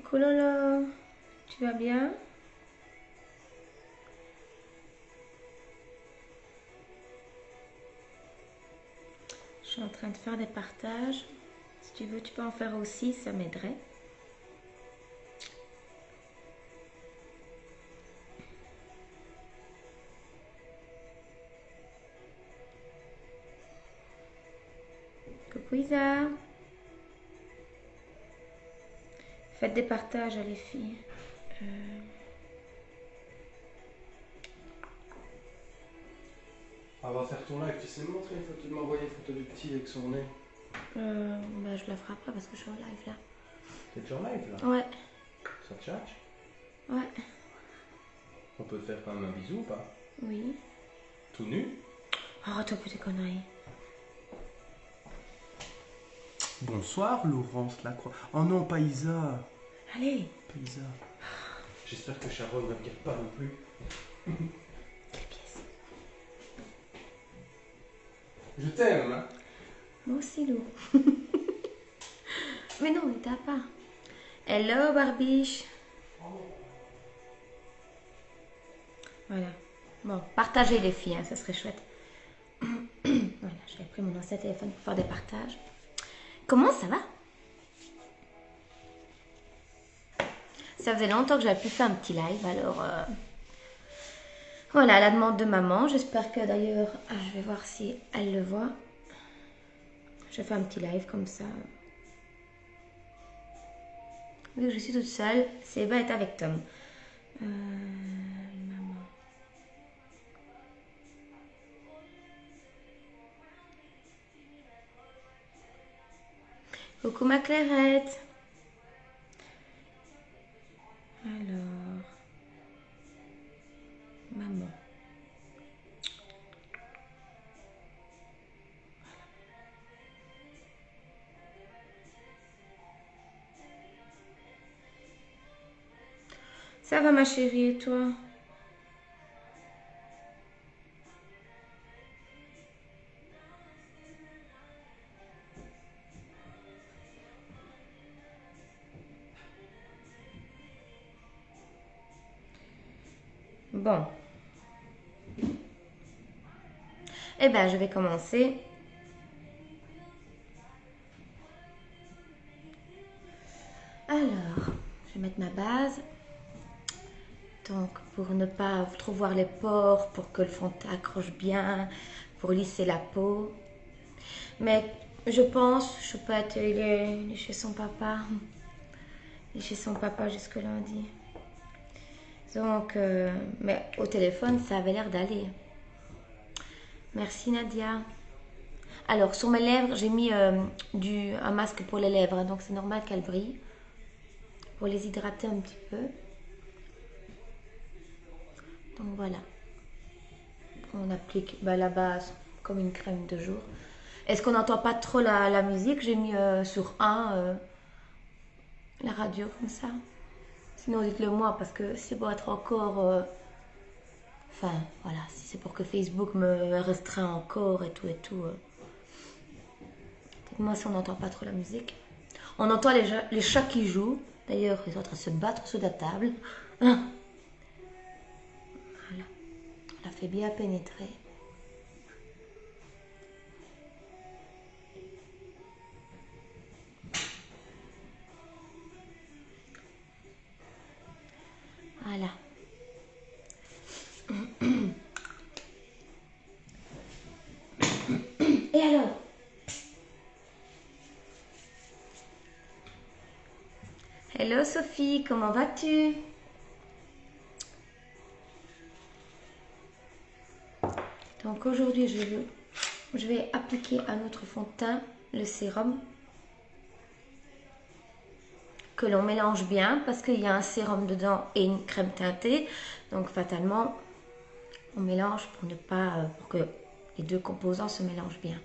Coucou Lolo, tu vas bien? Je suis en train de faire des partages. Si tu veux, tu peux en faire aussi, ça m'aiderait. Coucou Isa. Faites des partages, les filles. On va faire ton live, tu sais me montrer une photo, m'envoyer une photo du petit avec son nez. Bah, je la ferai après parce que je suis en live là. T'es déjà en live là? Ouais, Ça te tchatche? ouais, On peut te faire quand même un bisou ou pas? oui. Tout nu? Arrête un peu tes conneries. Bonsoir Laurence Lacroix. Oh non, pas Isa. Allez, Pas Isa. J'espère que Sharon ne me regarde pas non plus. quelle pièce? Je t'aime hein. Moi aussi, Lou. Mais non, il t'a pas. Hello, Barbiche. Voilà. Bon, partagez les filles, hein, ça serait chouette. Voilà, j'ai pris mon ancien téléphone pour faire des partages. Comment ça va? Ça faisait longtemps que j'avais pu faire un petit live, alors voilà, à la demande de maman. J'espère que d'ailleurs, je vais voir si elle le voit. Je fais un petit live comme ça. Vu que je suis toute seule, Seba est avec Tom. Maman. Coucou ma Clairette. Alors, maman. Ça va ma chérie et toi? Bon. Eh ben, je vais commencer. Alors, je vais mettre ma base. Donc, pour ne pas trop voir les pores, pour que le fond accroche bien, pour lisser la peau. Mais je pense, Choupette, il est chez son papa. Il est chez son papa jusque lundi. Donc, mais au téléphone, ça avait l'air d'aller. Merci Nadia. Alors, sur mes lèvres, j'ai mis un masque pour les lèvres, donc c'est normal qu'elles brillent. Pour les hydrater un petit peu. Donc voilà. On applique la base comme une crème de jour. Est-ce qu'on n'entend pas trop la musique? J'ai mis sur 1 la radio comme ça. Sinon dites-le moi parce que c'est pour être encore... Enfin voilà, si c'est pour que Facebook me restreint encore et tout et tout. Dites-moi si on n'entend pas trop la musique. On entend les chats qui jouent. D'ailleurs, ils sont en train de se battre sous la table. Voilà. On la fait bien pénétrer. Voilà. Et alors? Hello Sophie, comment vas-tu? Donc aujourd'hui, je vais appliquer à notre fond de teint le sérum que l'on mélange bien parce qu'il y a un sérum dedans et une crème teintée. Donc fatalement, on mélange pour que les deux composants se mélangent bien.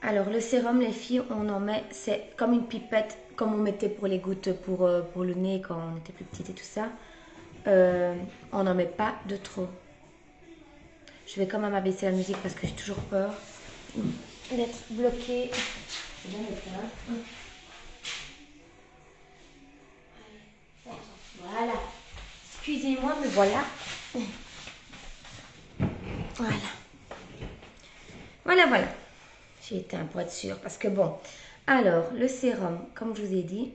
Alors le sérum, les filles, on en met, c'est comme une pipette, comme on mettait pour les gouttes pour le nez quand on était plus petite et tout ça. On n'en met pas de trop. Je vais quand même abaisser la musique parce que j'ai toujours peur d'être bloquée. Excusez-moi, mais voilà. Voilà. Voilà. J'ai éteint pour être sûre. Parce que bon. Alors, le sérum, comme je vous ai dit.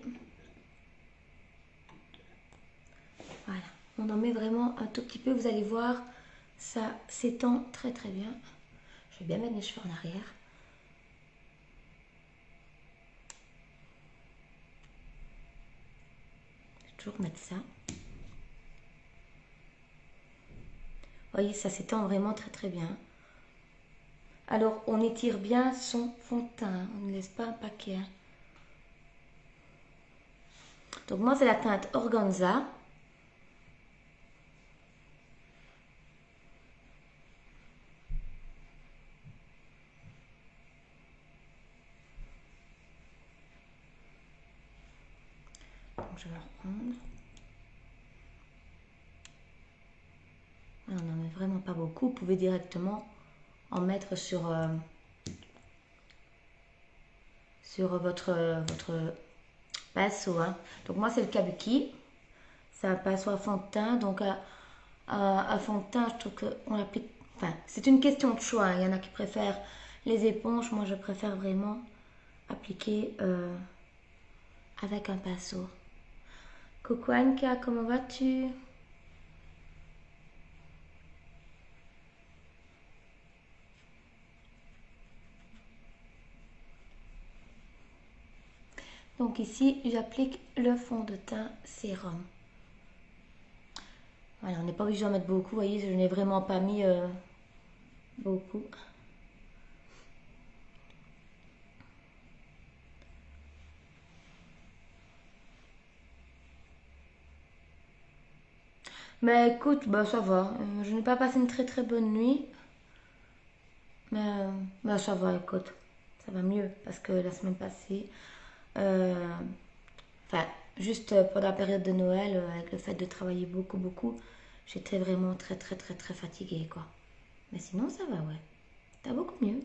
Voilà. On en met vraiment un tout petit peu. Vous allez voir, ça s'étend très très bien. Je vais bien mettre mes cheveux en arrière. Je vais toujours mettre ça. Vous voyez, ça s'étend vraiment très très bien. Alors, on étire bien son fond de teint. On ne laisse pas un paquet. Donc, moi, c'est la teinte Organza. Donc, je vais la reprendre. On n'en met vraiment pas beaucoup. Vous pouvez directement en mettre sur votre pinceau. Hein. Donc moi c'est le Kabuki. C'est un pinceau à fond de teint. Donc à fond de teint, je trouve qu'on applique... Enfin, c'est une question de choix. Hein. Il y en a qui préfèrent les éponges. Moi je préfère vraiment appliquer avec un pinceau. Coucou Anka, comment vas-tu? Donc ici, j'applique le fond de teint sérum. Voilà, on n'est pas obligé d'en mettre beaucoup, vous voyez, je n'ai vraiment pas mis beaucoup. Mais écoute, bah ça va. Je n'ai pas passé une très très bonne nuit. Mais ça va, écoute. Ça va mieux parce que la semaine passée, euh, enfin, juste pendant la période de Noël, avec le fait de travailler beaucoup, j'étais vraiment très très très très fatiguée, quoi. Mais sinon, ça va, ouais. T'as beaucoup mieux.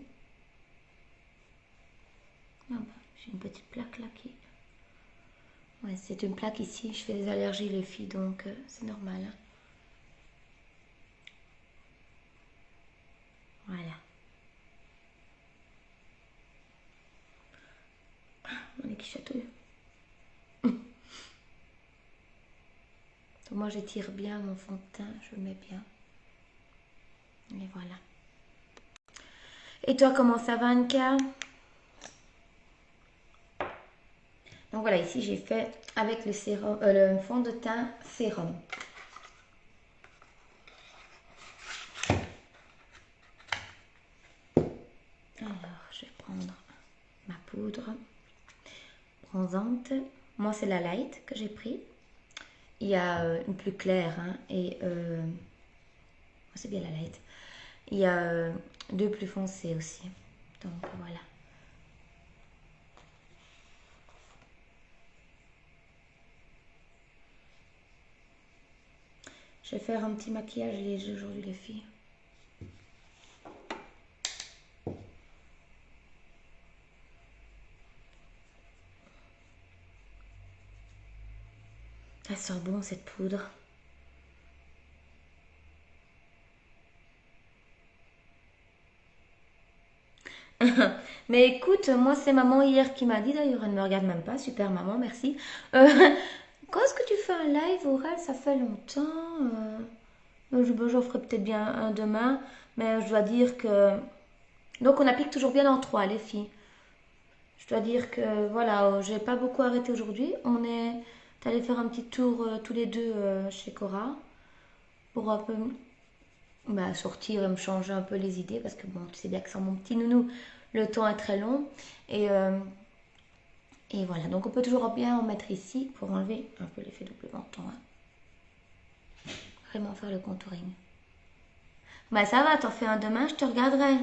Ah bah, j'ai une petite plaque là qui... Ouais, c'est une plaque ici. Je fais des allergies, les filles, donc c'est normal. Hein. Voilà. On est qui chatouille. Donc moi j'étire bien mon fond de teint, je le mets bien. Et voilà. Et toi comment ça va Anka? Donc voilà, ici j'ai fait avec le sérum, le fond de teint sérum. Alors je vais prendre ma poudre bronzante. Moi c'est la light que j'ai pris. Il y a une plus claire hein, et c'est bien la light. Il y a deux plus foncées aussi. Donc voilà. Je vais faire un petit maquillage léger aujourd'hui les filles. Elle sent bon cette poudre. Mais écoute, moi c'est maman hier qui m'a dit, d'ailleurs elle ne me regarde même pas, super maman, merci. Quand est-ce que tu fais un live oral? Ça fait longtemps. J'en ferai peut-être bien un demain, mais je dois dire que... Donc on applique toujours bien en trois les filles. Je dois dire que voilà, j'ai pas beaucoup arrêté aujourd'hui. On est allé faire un petit tour tous les deux chez Cora pour un peu bah, sortir et me changer un peu les idées parce que bon, tu sais bien que sans mon petit nounou, le temps est très long. Et voilà, donc on peut toujours bien en mettre ici pour enlever un peu l'effet double menton. Hein. Vraiment faire le contouring. Bah ça va, t'en fais un demain, je te regarderai.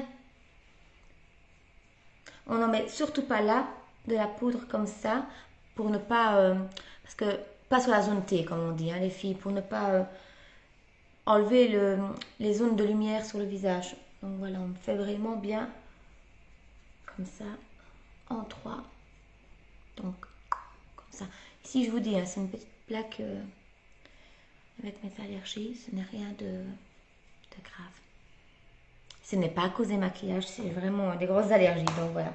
On n'en met surtout pas là, de la poudre comme ça, pour ne pas... parce que, pas sur la zone T, comme on dit, hein, les filles, pour ne pas enlever les zones de lumière sur le visage. Donc voilà, on fait vraiment bien, comme ça, en trois. Donc, comme ça. Ici, je vous dis, hein, c'est une petite plaque avec mes allergies, ce n'est rien de grave. Ce n'est pas à cause des maquillages, c'est vraiment des grosses allergies, donc voilà.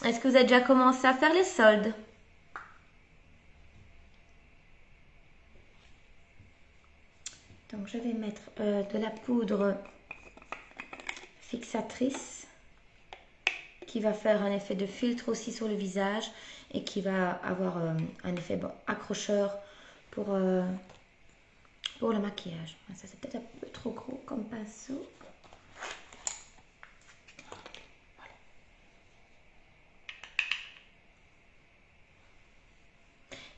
Est-ce que vous avez déjà commencé à faire les soldes? Donc je vais mettre de la poudre fixatrice qui va faire un effet de filtre aussi sur le visage et qui va avoir un effet accrocheur pour le maquillage. Ça c'est peut-être un peu trop gros comme pinceau.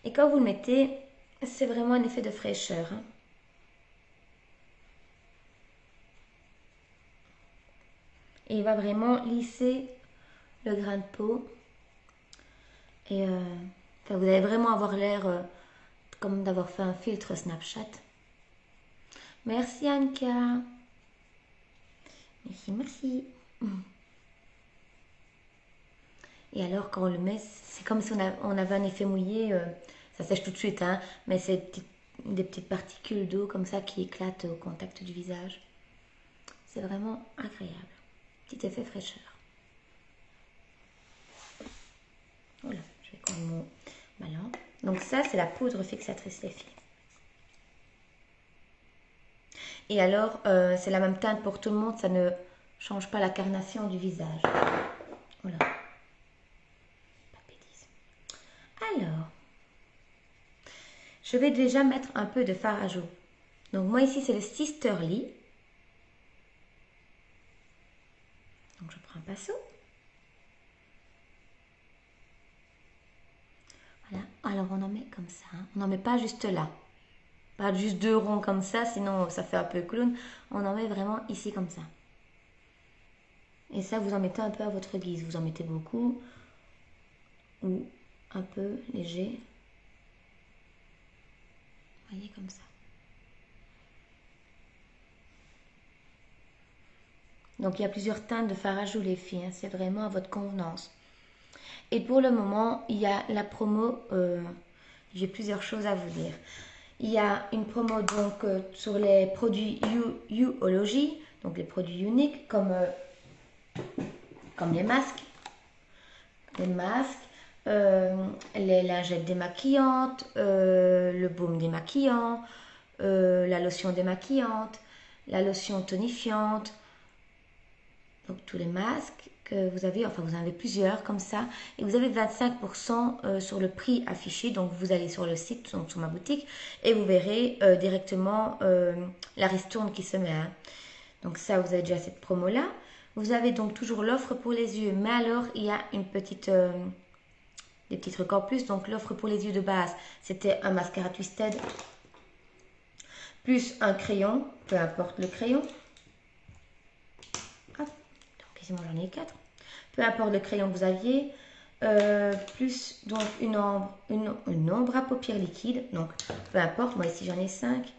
Et quand vous le mettez, c'est vraiment un effet de fraîcheur. Hein. Et il va vraiment lisser le grain de peau. Et vous allez vraiment avoir l'air comme d'avoir fait un filtre Snapchat. Merci Anka. Merci. Et alors quand on le met, c'est comme si on avait un effet mouillé. Ça sèche tout de suite, hein, mais c'est des petites particules d'eau comme ça qui éclatent au contact du visage. C'est vraiment agréable. Petit effet fraîcheur. Voilà, je vais prendre ma lampe. Donc ça, c'est la poudre fixatrice, les filles. Et alors, c'est la même teinte pour tout le monde, ça ne change pas la carnation du visage. Voilà. Alors, je vais déjà mettre un peu de fard à joues. Donc moi ici, c'est le Sisterly. Donc je prends un pinceau. Voilà. Alors on en met comme ça. Hein. On n'en met pas juste là. Pas juste 2 ronds comme ça, sinon ça fait un peu clown. On en met vraiment ici comme ça. Et ça, vous en mettez un peu à votre guise. Vous en mettez beaucoup ou un peu léger. Vous voyez comme ça. Donc il y a plusieurs teintes de fard à joues les filles. Hein. C'est vraiment à votre convenance. Et pour le moment, il y a la promo. J'ai plusieurs choses à vous dire. Il y a une promo donc sur les produits Youology, donc les produits uniques comme les masques, les lingettes démaquillantes, le baume démaquillant, la lotion démaquillante, la lotion tonifiante, donc tous les masques que vous avez, enfin vous en avez plusieurs comme ça, et vous avez 25% sur le prix affiché, donc vous allez sur le site, donc sur ma boutique, et vous verrez directement la ristourne qui se met. Hein. Donc ça, vous avez déjà cette promo-là. Vous avez donc toujours l'offre pour les yeux, mais alors il y a des petits trucs en plus. Donc l'offre pour les yeux de base, c'était un mascara Twisted, plus un crayon, peu importe le crayon. Hop, donc ici moi j'en ai 4. Peu importe le crayon que vous aviez, plus donc une ombre à paupières liquide, donc peu importe, moi ici j'en ai 5.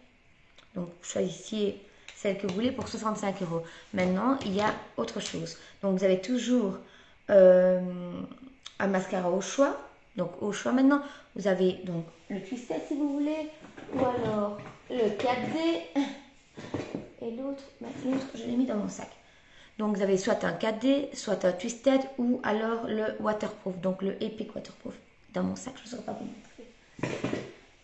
Donc choisissez celle que vous voulez pour 65 €. Maintenant, il y a autre chose. Donc, vous avez toujours un mascara au choix. Donc, au choix maintenant, vous avez donc le Twisted si vous voulez, ou alors le 4D. Et l'autre, je l'ai mis dans mon sac. Donc, vous avez soit un 4D, soit un Twisted, ou alors le Waterproof, donc le Epic Waterproof. Dans mon sac, je ne saurais pas vous montrer.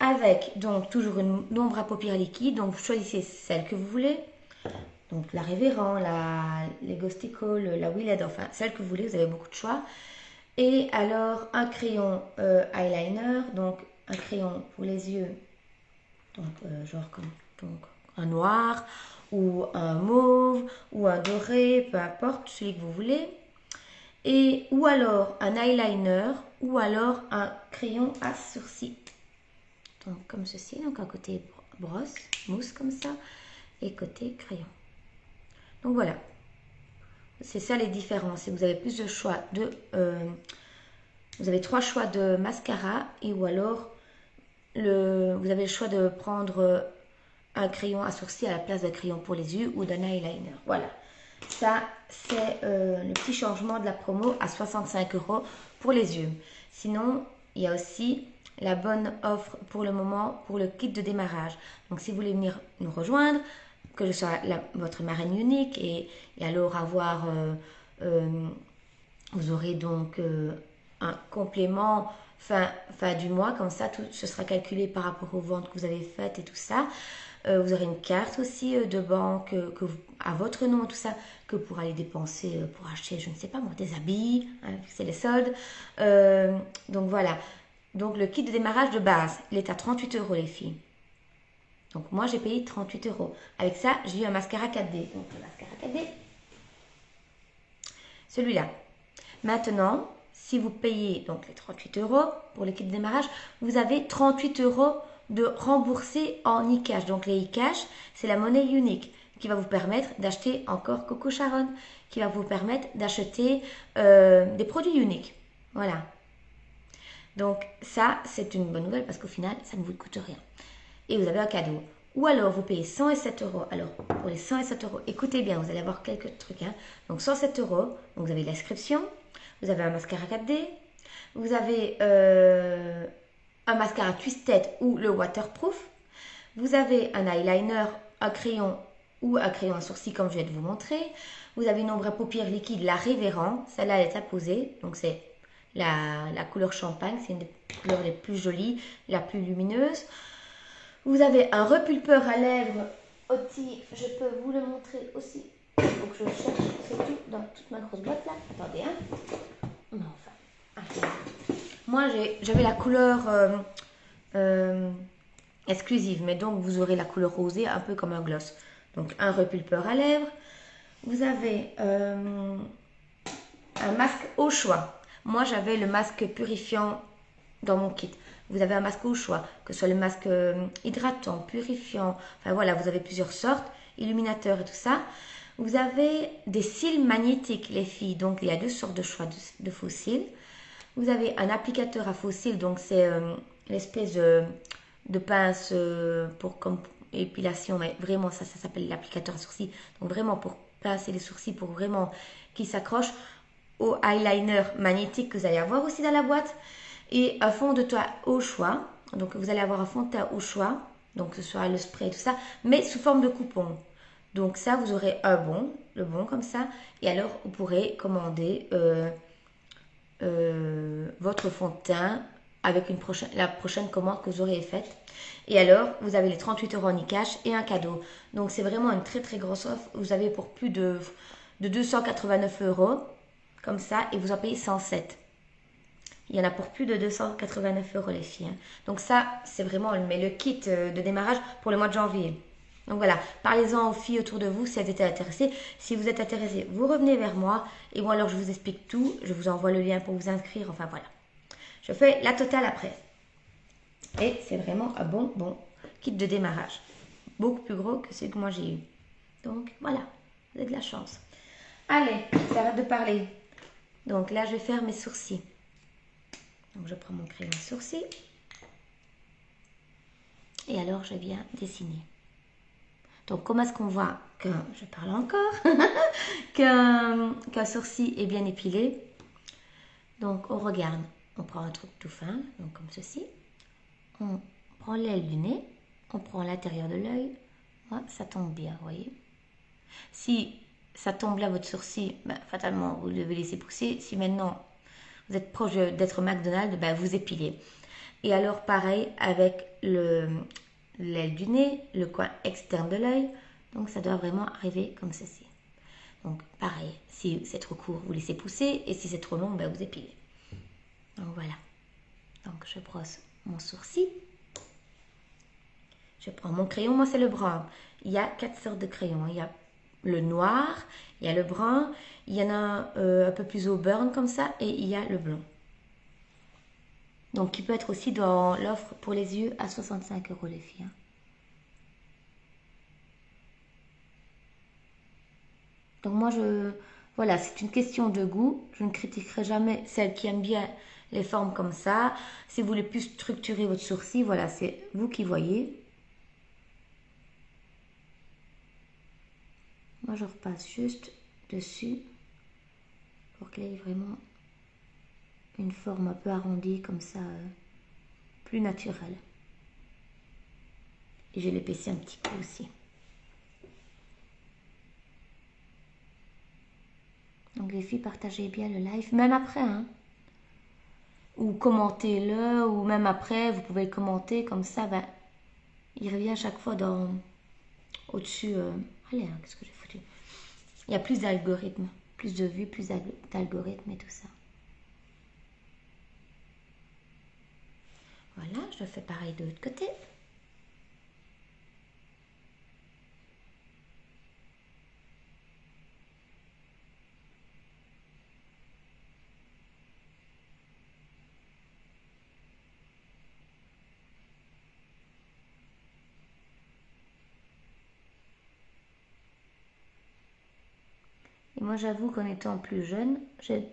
Avec donc toujours une ombre à paupières liquide, donc vous choisissez celle que vous voulez, donc la Révérend, la Lego Stickle, la Willed, enfin celle que vous voulez, vous avez beaucoup de choix. Et alors un crayon eyeliner, donc un crayon pour les yeux, donc genre comme donc, un noir ou un mauve ou un doré, peu importe celui que vous voulez. Et ou alors un eyeliner ou alors un crayon à sourcils. Donc comme ceci, donc un côté brosse, mousse comme ça, et côté crayon. Donc voilà, c'est ça les différences. Et vous avez plus de choix vous avez 3 choix de mascara, et ou alors vous avez le choix de prendre un crayon à sourcils à la place d'un crayon pour les yeux ou d'un eyeliner. Voilà. Ça, c'est le petit changement de la promo à 65 € pour les yeux. Sinon, il y a aussi la bonne offre pour le moment pour le kit de démarrage. Donc, si vous voulez venir nous rejoindre, que je sois votre marraine unique et alors avoir, vous aurez donc un complément fin du mois, comme ça, tout ce sera calculé par rapport aux ventes que vous avez faites et tout ça. Vous aurez une carte aussi de banque à votre nom, tout ça, que pour aller dépenser, pour acheter, je ne sais pas moi, des habits, hein, c'est les soldes. Donc voilà. Donc le kit de démarrage de base, il est à 38 € les filles. Donc moi j'ai payé 38 €. Avec ça, j'ai eu un mascara 4D. Donc le mascara 4D, celui-là. Maintenant, si vous payez donc les 38 € pour le kit de démarrage, vous avez 38 € de remboursé en e-cash. Donc les e-cash, c'est la monnaie unique qui va vous permettre d'acheter encore Coco Sharon, qui va vous permettre d'acheter des produits uniques. Voilà. Donc ça, c'est une bonne nouvelle parce qu'au final, ça ne vous coûte rien. Et vous avez un cadeau. Ou alors, vous payez 107 €. Alors, pour les 107 €, écoutez bien, vous allez avoir quelques trucs. Hein. Donc, 107 €, donc vous avez l'inscription, vous avez un mascara 4D, vous avez un mascara Twisted ou le waterproof, vous avez un eyeliner, un crayon ou un crayon à sourcils comme je viens de vous montrer, vous avez une ombre à paupières liquide, la Révérend, celle-là elle est apposée, donc c'est la couleur champagne, c'est une des couleurs les plus jolies, la plus lumineuse. Vous avez un repulpeur à lèvres, Oti, je peux vous le montrer aussi. Il faut que je cherche, c'est tout dans toute ma grosse boîte là. Attendez, hein. Non, enfin. Moi, j'avais la couleur exclusive, mais donc vous aurez la couleur rosée, un peu comme un gloss. Donc un repulpeur à lèvres. Vous avez un masque au choix. Moi, j'avais le masque purifiant dans mon kit. Vous avez un masque au choix, que ce soit le masque hydratant, purifiant. Enfin voilà, vous avez plusieurs sortes, illuminateur et tout ça. Vous avez des cils magnétiques, les filles. Donc, il y a deux sortes de choix de faux cils. Vous avez un applicateur à faux cils. Donc, c'est l'espèce de pince pour comme épilation. Mais vraiment, ça s'appelle l'applicateur à sourcils. Donc, vraiment pour pincer les sourcils, pour vraiment qu'ils s'accrochent au eyeliner magnétique que vous allez avoir aussi dans la boîte. Et un fond de teint au choix. Donc, vous allez avoir un fond de teint au choix. Donc, que ce soit le spray et tout ça. Mais sous forme de coupon. Donc, ça, vous aurez le bon comme ça. Et alors, vous pourrez commander votre fond de teint avec la prochaine commande que vous aurez faite. Et alors, vous avez les 38 € en e-cash et un cadeau. Donc, c'est vraiment une très, très grosse offre. Vous avez pour plus de 289 €. Comme ça. Et vous en payez 107. Il y en a pour plus de 289 € les filles. Hein. Donc ça, c'est vraiment le kit de démarrage pour le mois de janvier. Donc voilà, parlez-en aux filles autour de vous si elles étaient intéressées. Si vous êtes intéressés, vous revenez vers moi. Et moi, alors, je vous explique tout. Je vous envoie le lien pour vous inscrire. Enfin, voilà. Je fais la totale après. Et c'est vraiment un bon kit de démarrage. Beaucoup plus gros que celui que moi j'ai eu. Donc, voilà. Vous avez de la chance. Allez, j'arrête de parler. Donc là, je vais faire mes sourcils. Donc, je prends mon crayon à sourcils. Et alors, je viens dessiner. Donc, comment est-ce qu'on voit que, je parle encore, qu'un sourcil est bien épilé? Donc, on regarde. On prend un truc tout fin, donc comme ceci. On prend l'aile du nez. On prend l'intérieur de l'œil. Ouais, ça tombe bien, vous voyez. Si ça tombe là, votre sourcil, ben, fatalement, vous devez laisser pousser. Si maintenant, vous êtes proche d'être McDonald's, ben, vous épilez. Et alors, pareil, avec l'aile du nez, le coin externe de l'œil. Donc, ça doit vraiment arriver comme ceci. Donc, pareil, si c'est trop court, vous laissez pousser. Et si c'est trop long, ben, vous épilez. Donc, voilà. Donc, je brosse mon sourcil. Je prends mon crayon. Moi, c'est le brun. Il y a 4 sortes de crayons. Il y a le noir, il y a le brun, il y en a un peu plus au burn comme ça. Et il y a le blanc. Donc, qui peut être aussi dans l'offre pour les yeux à 65 € les filles. Hein. Donc, moi, voilà, c'est une question de goût. Je ne critiquerai jamais celles qui aiment bien les formes comme ça. Si vous voulez plus structurer votre sourcil, voilà, c'est vous qui voyez. Moi, je repasse juste dessus pour qu'il ait vraiment une forme un peu arrondie comme ça, plus naturelle. Et je vais l'épaissir un petit peu aussi. Donc les filles, partagez bien le live, même après, hein. Ou commentez-le, ou même après, vous pouvez le commenter, comme ça, ben, il revient à chaque fois dans au-dessus. Allez, hein, qu'est-ce que j'ai foutu? Il y a plus d'algorithmes, plus de vues, plus d'algorithmes et tout ça. Voilà, je fais pareil de l'autre côté. Et moi, j'avoue qu'en étant plus jeune, j'ai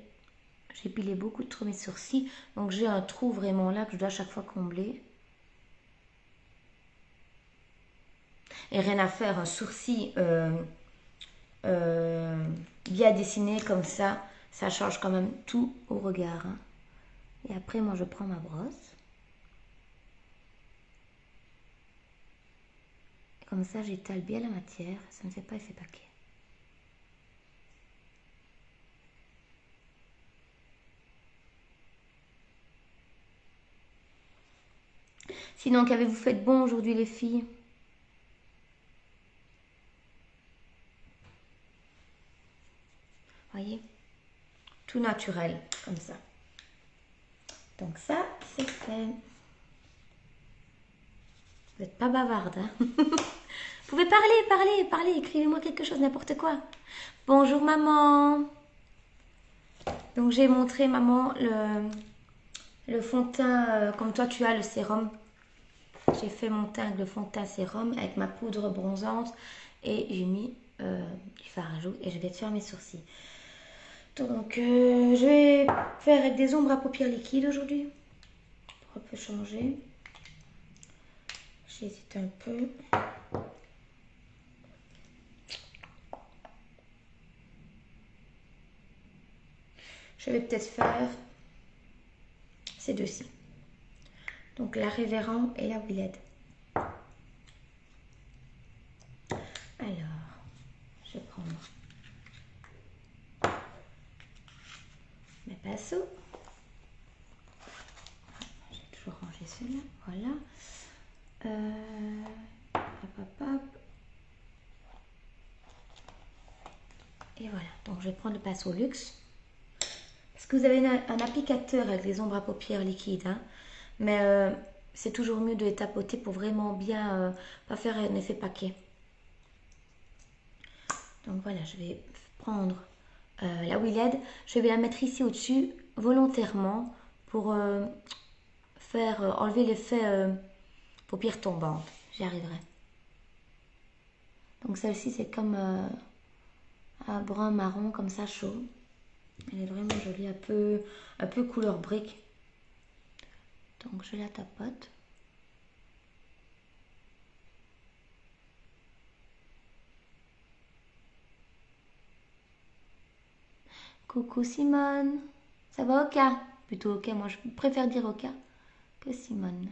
pilé beaucoup trop mes sourcils. Donc, j'ai un trou vraiment là que je dois à chaque fois combler. Et rien à faire, un sourcil bien dessiné comme ça change quand même tout au regard. Hein. Et après, moi, je prends ma brosse. Comme ça, j'étale bien la matière. Ça ne fait pas effet paquet. Sinon, qu'avez-vous fait de bon aujourd'hui, les filles? Voyez? Tout naturel, comme ça. Donc ça, c'est fait. Vous n'êtes pas bavarde, hein? Vous pouvez parler, écrivez-moi quelque chose, n'importe quoi. Bonjour maman. Donc j'ai montré maman le fond de teint, comme toi tu as le sérum. J'ai fait mon teint avec le fond de teint sérum avec ma poudre bronzante et j'ai mis du fard à joues et je vais te faire mes sourcils. Donc je vais faire avec des ombres à paupières liquides aujourd'hui pour un peu changer. J'hésite un peu. Je vais peut-être faire ces deux-ci. Donc la Révérend et la Willed. Alors, je vais prendre mes pinceaux. J'ai toujours rangé celui-là. Voilà. Hop, hop, hop. Et voilà. Donc je vais prendre le pinceau luxe. Parce que vous avez un applicateur avec les ombres à paupières liquides. Hein. Mais c'est toujours mieux de les tapoter pour vraiment bien pas faire un effet paquet. Donc voilà, je vais prendre la Willed. Je vais la mettre ici au-dessus volontairement pour faire enlever l'effet paupières tombantes. J'y arriverai. Donc celle-ci c'est comme un brun marron comme ça chaud. Elle est vraiment jolie, un peu couleur brique. Donc je la tapote. Coucou Simone. Ça va Oka? Plutôt Oka, moi je préfère dire Oka que Simone.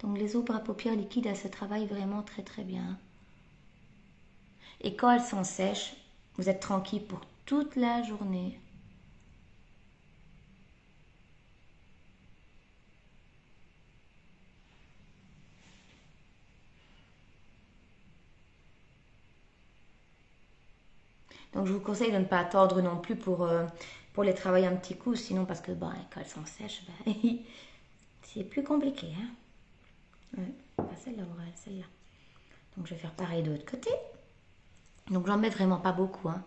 Donc les ombres à paupières liquides, elles se travaillent vraiment très très bien. Et quand elles sont sèches, vous êtes tranquille pour toute la journée. Donc je vous conseille de ne pas attendre non plus pour les travailler un petit coup, sinon parce que quand elles sont sèches, c'est plus compliqué. Hein. Ouais, pas celle-là, celle-là. Donc je vais faire pareil de l'autre côté. Donc j'en mets vraiment pas beaucoup. Hein.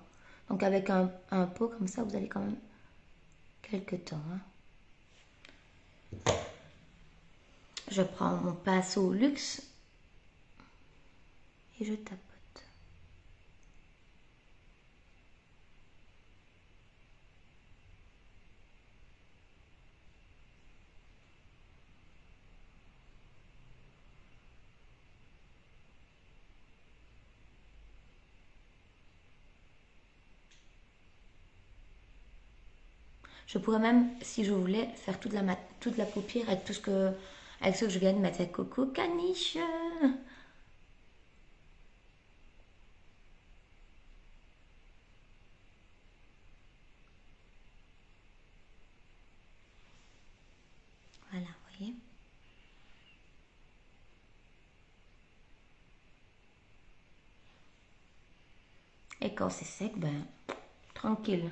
Donc avec un pot comme ça, vous allez quand même quelques temps. Hein. Je prends mon pinceau luxe et je tapote. Je pourrais même, si je voulais, faire toute la paupière avec avec ce que je viens de mettre. Avec Coco Caniche. Voilà, vous voyez. Et quand c'est sec, ben, tranquille.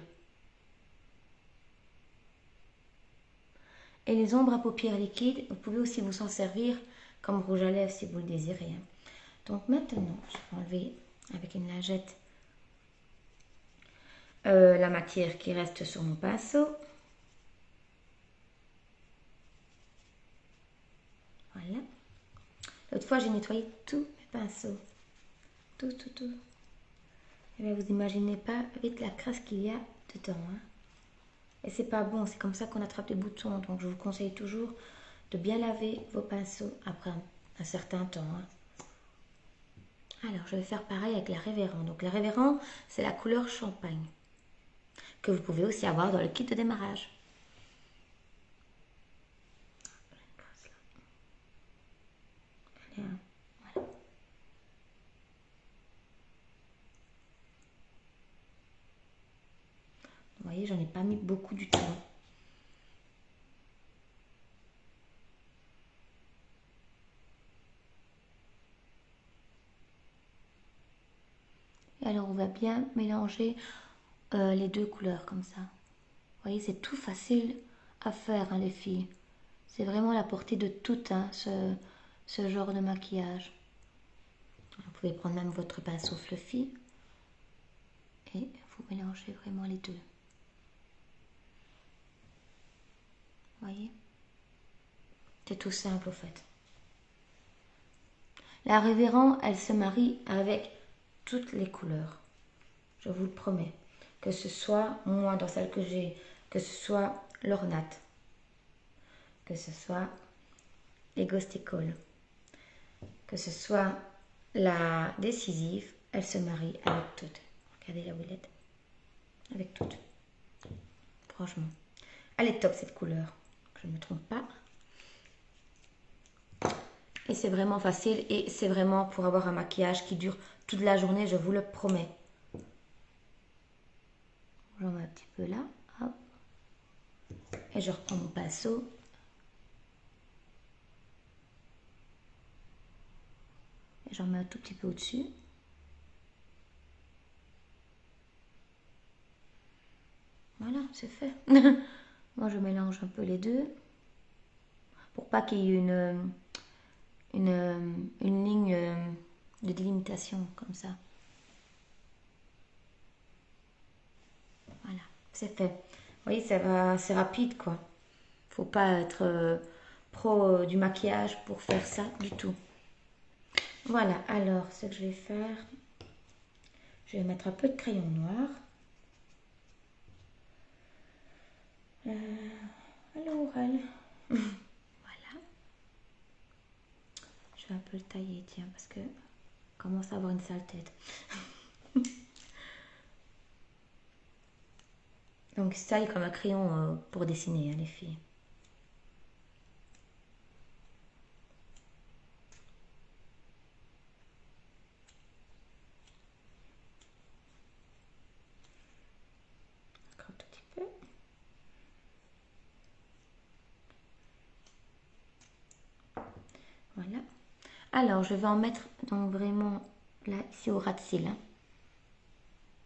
Et les ombres à paupières liquides, vous pouvez aussi vous en servir comme rouge à lèvres si vous le désirez. Donc maintenant, je vais enlever avec une lingette la matière qui reste sur mon pinceau. Voilà. L'autre fois, j'ai nettoyé tous mes pinceaux. Tout. Et bien, vous imaginez pas vite la crasse qu'il y a dedans. Hein. Et c'est pas bon, c'est comme ça qu'on attrape des boutons. Donc je vous conseille toujours de bien laver vos pinceaux après un certain temps. Hein. Alors je vais faire pareil avec la Révérend. Donc la Révérend, c'est la couleur champagne. Que vous pouvez aussi avoir dans le kit de démarrage. Voilà. Vous voyez, j'en ai pas mis beaucoup du tout. Et alors on va bien mélanger les deux couleurs comme ça. Vous voyez, c'est tout facile à faire, hein, les filles. C'est vraiment à la portée de toutes, hein, ce genre de maquillage. Vous pouvez prendre même votre pinceau fluffy et vous mélangez vraiment les deux. Vous voyez? C'est tout simple au fait. La Révérend, elle se marie avec toutes les couleurs. Je vous le promets. Que ce soit moi dans celle que j'ai, que ce soit l'ornate, que ce soit les Ghosticole, que ce soit la décisive, elle se marie avec toutes. Regardez la Willette. Avec toutes. Franchement. Elle est top cette couleur. Je ne me trompe pas. Et c'est vraiment facile et c'est vraiment pour avoir un maquillage qui dure toute la journée, je vous le promets. J'en mets un petit peu là. Hop. Et je reprends mon pinceau. Et j'en mets un tout petit peu au-dessus. Voilà, c'est fait. Moi, je mélange un peu les deux. Pour pas qu'il y ait une ligne de délimitation comme ça. Voilà, c'est fait. Vous voyez, c'est rapide quoi. Faut pas être pro du maquillage pour faire ça du tout. Voilà, alors ce que je vais faire, je vais mettre un peu de crayon noir. Alors, elle. Voilà. Je vais un peu le tailler, tiens, parce que je commence à avoir une sale tête. Donc, ça taille comme un crayon pour dessiner, hein, les filles. Encore un tout petit peu. Voilà. Alors, je vais en mettre donc vraiment là, ici au ras de cils. Hein.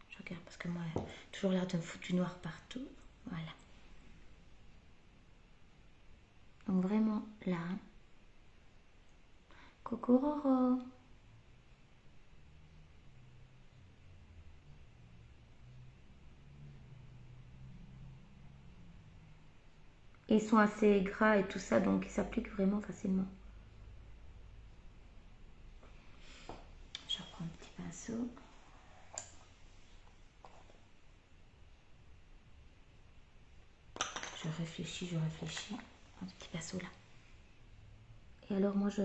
Je regarde parce que moi, j'ai toujours l'air de me foutre du noir partout. Voilà. Donc vraiment là. Hein. Coucou Roro. Et ils sont assez gras et tout ça, donc ils s'appliquent vraiment facilement. Je reprends un petit pinceau. Je réfléchis. Un petit pinceau là. Et alors moi je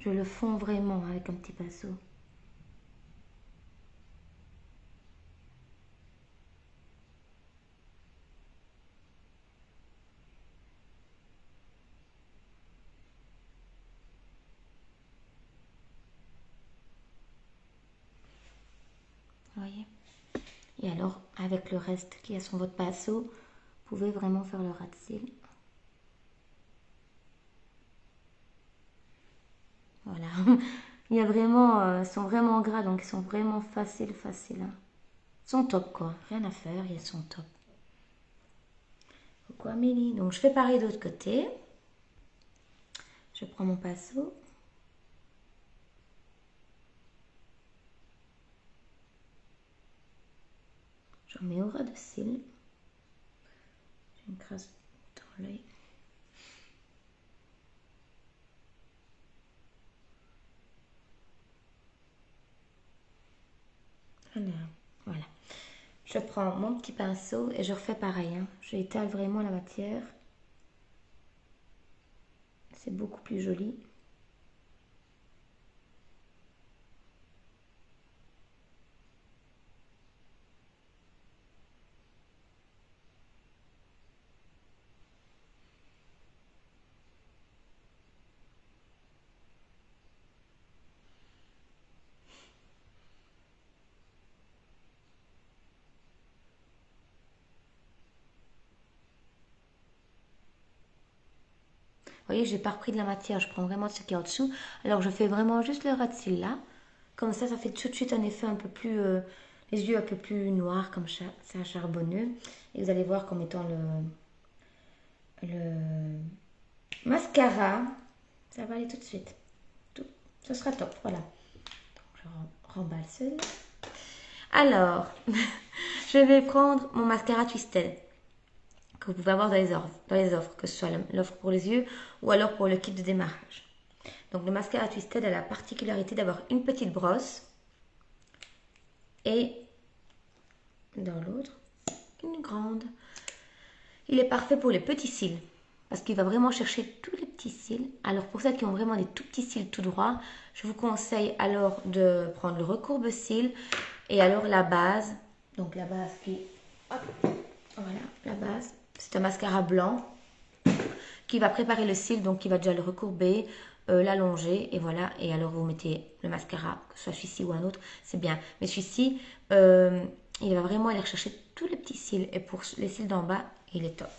le fonds vraiment avec un petit pinceau. Vous voyez? Et alors, avec le reste qui est sur votre pinceau, vous pouvez vraiment faire le ras de cils. Voilà. Il y a vraiment, ils sont vraiment gras, donc ils sont vraiment faciles. Hein. Ils sont top, quoi. Rien à faire, ils sont top. Coucou Amélie. Donc, je fais pareil de l'autre côté. Je prends mon pinceau. J'en mets au ras de cils. J'ai une crasse dans l'œil. Voilà. Je prends mon petit pinceau et je refais pareil. Hein. Je étale vraiment la matière. C'est beaucoup plus joli. Vous voyez, j'ai pas repris de la matière, je prends vraiment ce qui est en dessous. Alors je fais vraiment juste le ras de cils là. Comme ça fait tout de suite un effet un peu plus... les yeux un peu plus noirs comme ça, c'est charbonneux. Et vous allez voir comme étant le mascara, ça va aller tout de suite. Tout, ce sera top, voilà. Donc je remballe celui-là. Alors, je vais prendre mon mascara Twisted que vous pouvez avoir dans les offres, que ce soit l'offre pour les yeux ou alors pour le kit de démarrage. Donc le mascara Twisted a la particularité d'avoir une petite brosse et dans l'autre une grande. Il est parfait pour les petits cils parce qu'il va vraiment chercher tous les petits cils. Alors pour celles qui ont vraiment des tout petits cils tout droits, je vous conseille alors de prendre le recourbe-cils et alors la base. Donc la base qui... Hop, voilà, la base. C'est un mascara blanc qui va préparer le cil, donc qui va déjà le recourber, l'allonger, et voilà. Et alors vous mettez le mascara, que ce soit celui-ci ou un autre, c'est bien. Mais celui-ci, il va vraiment aller rechercher tous les petits cils. Et pour les cils d'en bas, il est top.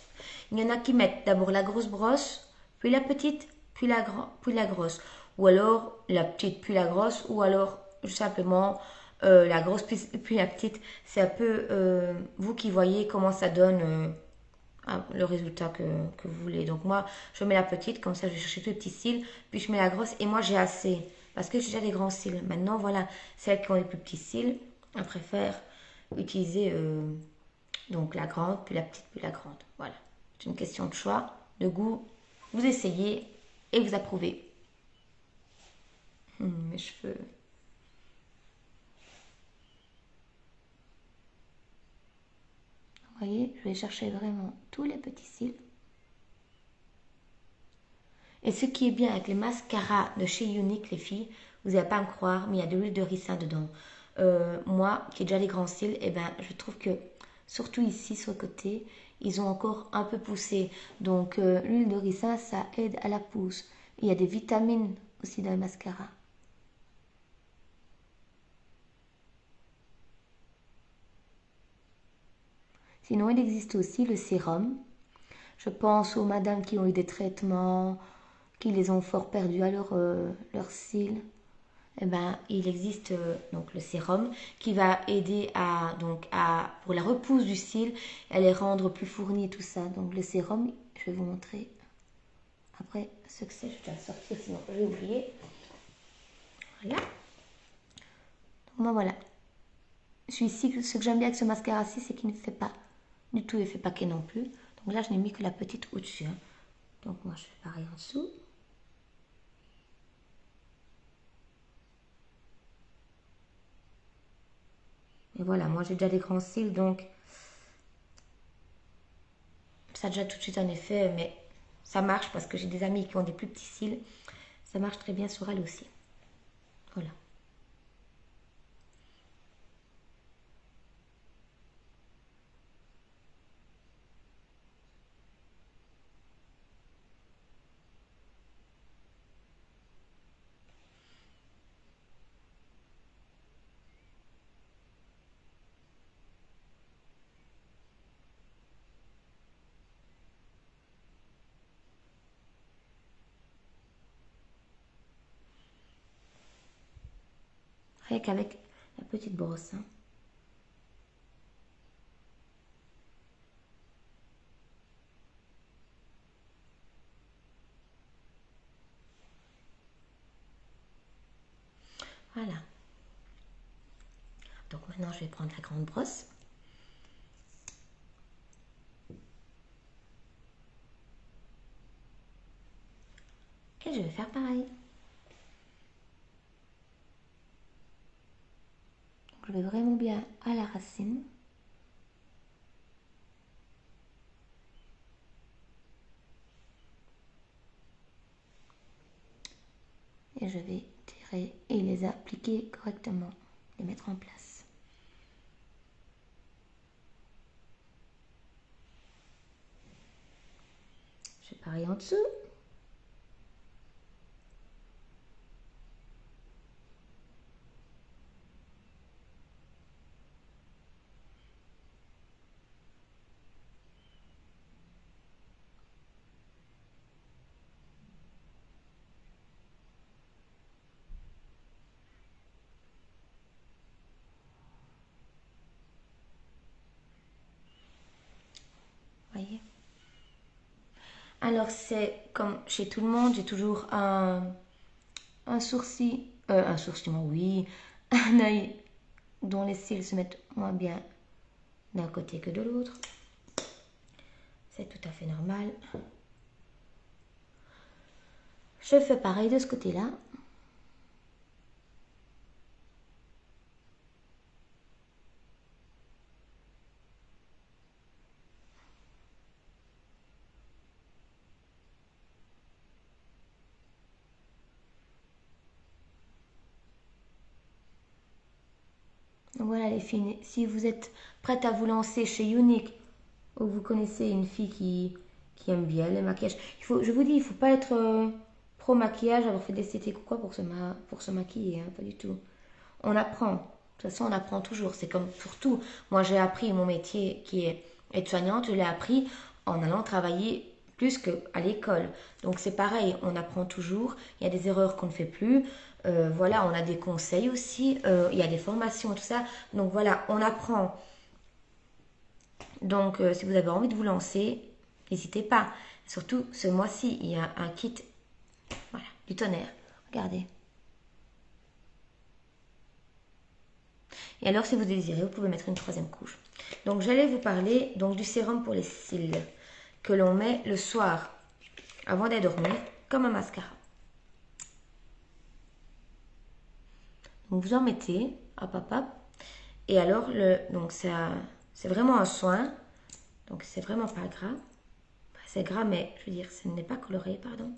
Il y en a qui mettent d'abord la grosse brosse, puis la petite, puis la grosse. Ou alors la petite, puis la grosse, ou alors simplement la grosse, puis la petite. C'est un peu vous qui voyez comment ça donne le résultat que vous voulez. Donc moi, je mets la petite, comme ça je vais chercher tous les petits cils, puis je mets la grosse, et moi j'ai assez, parce que j'ai déjà des grands cils. Maintenant, voilà, celles qui ont les plus petits cils, on préfère utiliser donc la grande, puis la petite, puis la grande. Voilà, c'est une question de choix, de goût. Vous essayez et vous approuvez. Mes cheveux. Vous voyez, je vais chercher vraiment tous les petits cils. Et ce qui est bien avec les mascaras de chez Unique, les filles, vous n'allez pas me croire, mais il y a de l'huile de ricin dedans. Moi, qui ai déjà les grands cils, eh ben, je trouve que, surtout ici, sur le côté, ils ont encore un peu poussé. Donc, l'huile de ricin, ça aide à la pousse. Il y a des vitamines aussi dans le mascara. Sinon, il existe aussi le sérum. Je pense aux madames qui ont eu des traitements, qui les ont fort perdus à leurs cils. Eh ben, il existe donc le sérum qui va aider pour la repousse du cil, à les rendre plus fournis et tout ça. Donc le sérum, je vais vous montrer après ce que c'est. Je vais le sortir sinon je vais oublier. Voilà. Donc moi voilà. Celui-ci, ce que j'aime bien avec ce mascara-ci, c'est qu'il ne fait pas du tout effet paquet non plus. Donc Donc là, je n'ai mis que la petite au-dessus. Hein. Donc moi, je fais pareil en dessous. Et voilà, moi j'ai déjà des grands cils, donc ça a déjà tout de suite un effet, mais ça marche parce que j'ai des amis qui ont des plus petits cils. Ça marche très bien sur elle aussi. Voilà. Rien qu'avec la petite brosse. Hein. Voilà. Donc maintenant, je vais prendre la grande brosse. Et je vais faire pareil. Donc, je vais vraiment bien à la racine. Et je vais tirer et les appliquer correctement, les mettre en place. Je fais pareil en dessous. Voyez. Alors c'est comme chez tout le monde, j'ai toujours un sourcil, un sourcil, oui, un œil dont les cils se mettent moins bien d'un côté que de l'autre. C'est tout à fait normal. Je fais pareil de ce côté-là. Donc voilà les filles, si vous êtes prêtes à vous lancer chez Unique ou vous connaissez une fille qui aime bien les maquillages, je vous dis, il ne faut pas être pro maquillage, avoir fait d'esthétique ou quoi pour se maquiller, hein, pas du tout. On apprend, de toute façon on apprend toujours, c'est comme pour tout. Moi j'ai appris mon métier qui est aide-soignante, je l'ai appris en allant travailler plus qu'à l'école. Donc c'est pareil, on apprend toujours, il y a des erreurs qu'on ne fait plus. Voilà, on a des conseils aussi, il y a des formations, tout ça. Donc voilà, on apprend. Donc si vous avez envie de vous lancer, n'hésitez pas. Surtout ce mois-ci, il y a un kit, voilà, du tonnerre. Regardez. Et alors si vous désirez, vous pouvez mettre une troisième couche. Donc j'allais vous parler donc, du sérum pour les cils que l'on met le soir avant d'aller dormir comme un mascara. Donc vous en mettez, hop hop hop. Et alors, donc c'est vraiment un soin. Donc c'est vraiment pas gras. C'est gras, mais je veux dire, ce n'est pas coloré, pardon.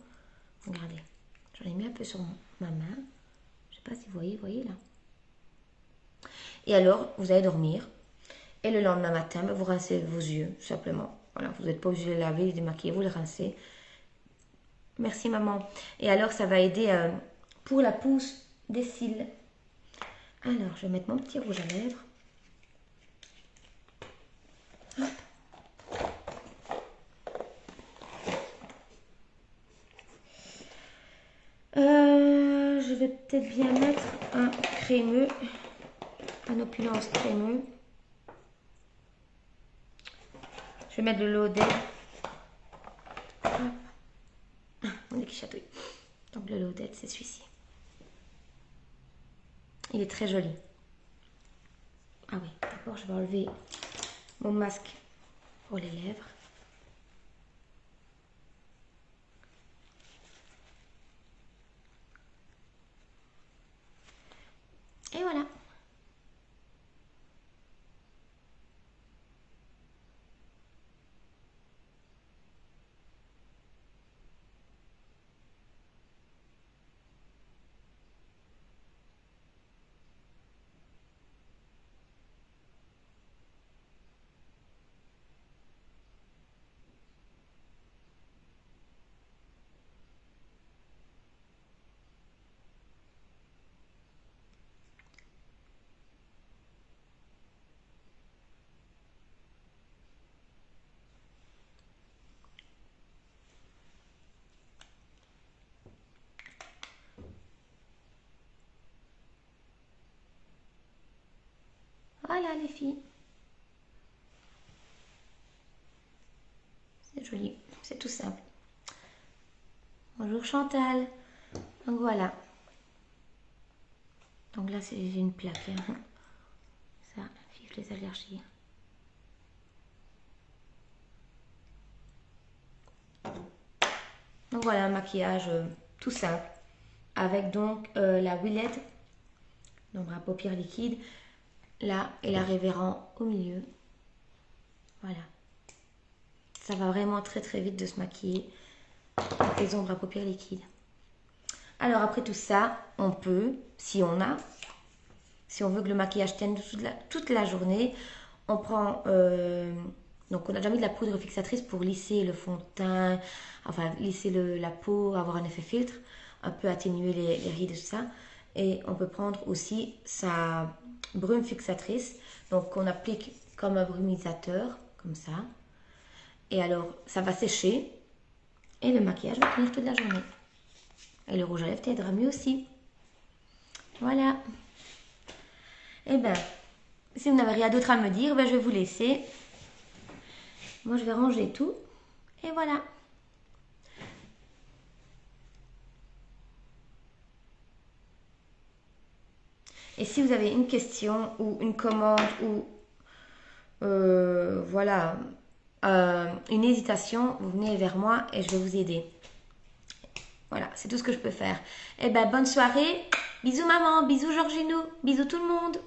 Regardez, j'en ai mis un peu sur ma main. Je sais pas si vous voyez là. Et alors, vous allez dormir. Et le lendemain matin, vous rincez vos yeux, tout simplement. Voilà, vous n'êtes pas obligé de les laver, de les démaquiller, vous les rincez. Merci maman. Et alors, ça va aider pour la pousse des cils. Alors, je vais mettre mon petit rouge à lèvres. Je vais peut-être bien mettre un crémeux, un opulence crémeux. Je vais mettre de l'eau d'aide. On est qui chatouille. Donc le Laudette, c'est celui-ci. Il est très joli. Ah oui, d'abord je vais enlever mon masque pour les lèvres. Et voilà. Voilà les filles. C'est joli, c'est tout simple. Bonjour Chantal. Donc voilà. Donc là, j'ai une plaque. Hein. Ça, vive les allergies. Donc voilà, un maquillage tout simple. Avec donc la Willette, donc à paupières liquide, là, et la Révérend au milieu. Voilà. Ça va vraiment très très vite de se maquiller avec les ombres à paupières liquides. Alors après tout ça, on peut, si on veut que le maquillage tienne toute la journée, on prend, donc on a déjà mis de la poudre fixatrice pour lisser le fond de teint, enfin lisser la peau, avoir un effet filtre, un peu atténuer les rides et tout ça. Et on peut prendre aussi sa brume fixatrice, donc qu'on applique comme un brumisateur, comme ça. Et alors, ça va sécher et le maquillage va tenir toute la journée. Et le rouge à lèvres t'aidera mieux aussi. Voilà. Et bien, si vous n'avez rien d'autre à me dire, ben je vais vous laisser. Moi, je vais ranger tout. Et voilà. Et si vous avez une question ou une commande ou voilà, une hésitation, vous venez vers moi et je vais vous aider. Voilà, c'est tout ce que je peux faire. Et ben bonne soirée. Bisous maman, bisous Georginou, bisous tout le monde.